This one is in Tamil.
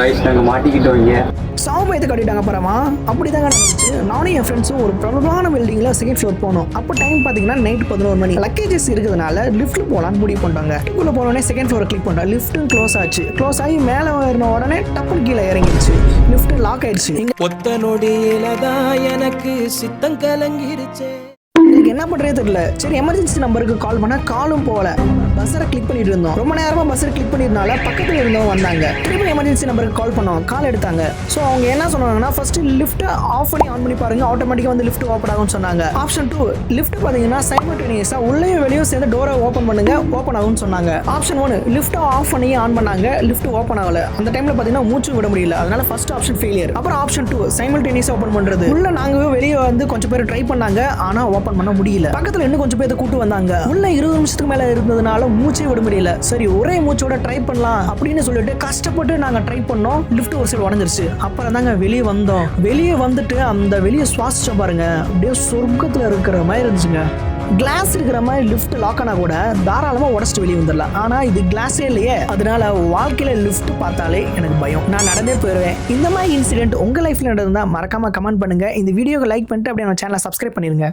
காய்ஸ் நாங்கள் மாட்டிக்கிட்டோங்க. சாவபயத்தை கட்டிட்டாங்க பரமா. அப்படிதாங்க நடந்துச்சு. நானும் என் ஃப்ரெண்ட்ஸும் ஒரு பிரபலமான பில்டிங்கில் செகண்ட் ஃப்ளோர் போனோம். அப்போ டைம் பார்த்தீங்கன்னா நைட் 11 மணி. லக்கேஜஸ் இருக்கிறதுனால லிஃப்ட்டில் போகலான்னு முடிவு பண்ணிட்டாங்க. லிஃப்ட்டுக்குள்ளே போனோடனே செகண்ட் ஃப்ளோரை கிளிக் பண்ணிட்டோம். லிஃப்ட்டும் க்ளோஸ் ஆச்சு. க்ளோஸ் ஆகி மேலே ஏறின உடனே டப்புன்னு கீழே இறங்கிடுச்சு. லிஃப்ட் லாக் ஆயிடுச்சு. ஒத்த நொடியில தான் எனக்கு சித்தம் கலங்கிருச்சு. எனக்கு என்ன பண்றதே தெரியல. சரி எமர்ஜென்சி நம்பருக்கு கால் பண்ணா காலும் போகல. பஸ்ஸரை கிளிக் பண்ணிட்டு இருந்தோம். ரொம்ப நேரமா பஸ்ஸரை கிளிக் பண்ணிருந்தால பக்கத்துல இருந்தவங்க வந்தாங்க. திரும்ப எமர்ஜென்சி நம்பருக்கு கால் பண்ணோம். கால் எடுத்தாங்க. ஸோ அவங்க என்ன சொன்னாங்கன்னா ஃபர்ஸ்ட் லிஃப்ட் ஆஃப் பண்ணி ஆன் பண்ணி பாருங்க, ஆட்டோமேட்டிக்கா வந்து லிஃப்ட் ஓப்பன் ஆகும்னு சொன்னாங்க. ஆப்ஷன் 2 லிஃப்ட் பாத்தீங்கன்னா சைமல்டேனியஸா உள்ளே வெளியே சேர்ந்து டோரை ஓப்பன் பண்ணுங்க, ஓப்பன் ஆகும்னு சொன்னாங்க. ஆப்ஷன் 1 லிஃப்ட் ஆஃப் பண்ணி ஆன் பண்ணாங்க, லிஃப்ட் ஓப்பன் ஆகல. அந்த டைம்ல பாத்தீங்கன்னா மூச்சு விட முடியல. அதனால ஃபர்ஸ்ட் ஆப்ஷன் ஃபெயிலியர். அப்புறம் ஆப்ஷன் 2 சைமல்டேனியஸா ஓப்பன் பண்றது. உள்ள நாங்க வெளியே வந்து கொஞ்சம் பேர் ட்ரை பண்ணாங்க, ஆனா ஓப்பன் பண்ண முடியல. பக்கத்துல இன்னும் கொஞ்சம் பேர் கூட்டு வந்தாங்க. உள்ள 20 நிமிஷத்துக்கு மேல இருந்ததுனால மூச்சே விட முடியல. சரி ஒரே மூச்சோட ட்ரை பண்ணலாம் அப்படின்னு சொல்லிட்டு கஷ்டப்பட்டு நாங்க ட்ரை பண்ணோம். லிஃப்ட் ஒரு சைடு உடைஞ்சிருச்சு. அப்புறம் தாங்க வெளியே வந்தோம். வெளியே வந்துட்டு அந்த வெளியே சுவாசிச்சோம் பாருங்க, அப்படியே சொர்க்கத்துல இருக்கிற மாதிரி இருந்துச்சுங்க. கிளாஸ் இருக்கிற மாதிரி லிஃப்ட் லாக் ஆனா கூட தாராளமா உடச்சிட்டு வெளியே வந்துடலாம். ஆனா இது கிளாஸே இல்லையே. அதனால வாழ்க்கையில லிஃப்ட் பார்த்தாலே எனக்கு பயம். நான் நடந்தே போயிடுவேன். இந்த மாதிரி இன்சிடென்ட் உங்க லைஃப்ல நடந்தா மறக்காம கமெண்ட் பண்ணுங்க. இந்த வீடியோக்கு லைக் பண்ணிட்டு அப்படியே நம்ம சேனலை சப்ஸ்கிரைப் பண்ணிருங்க.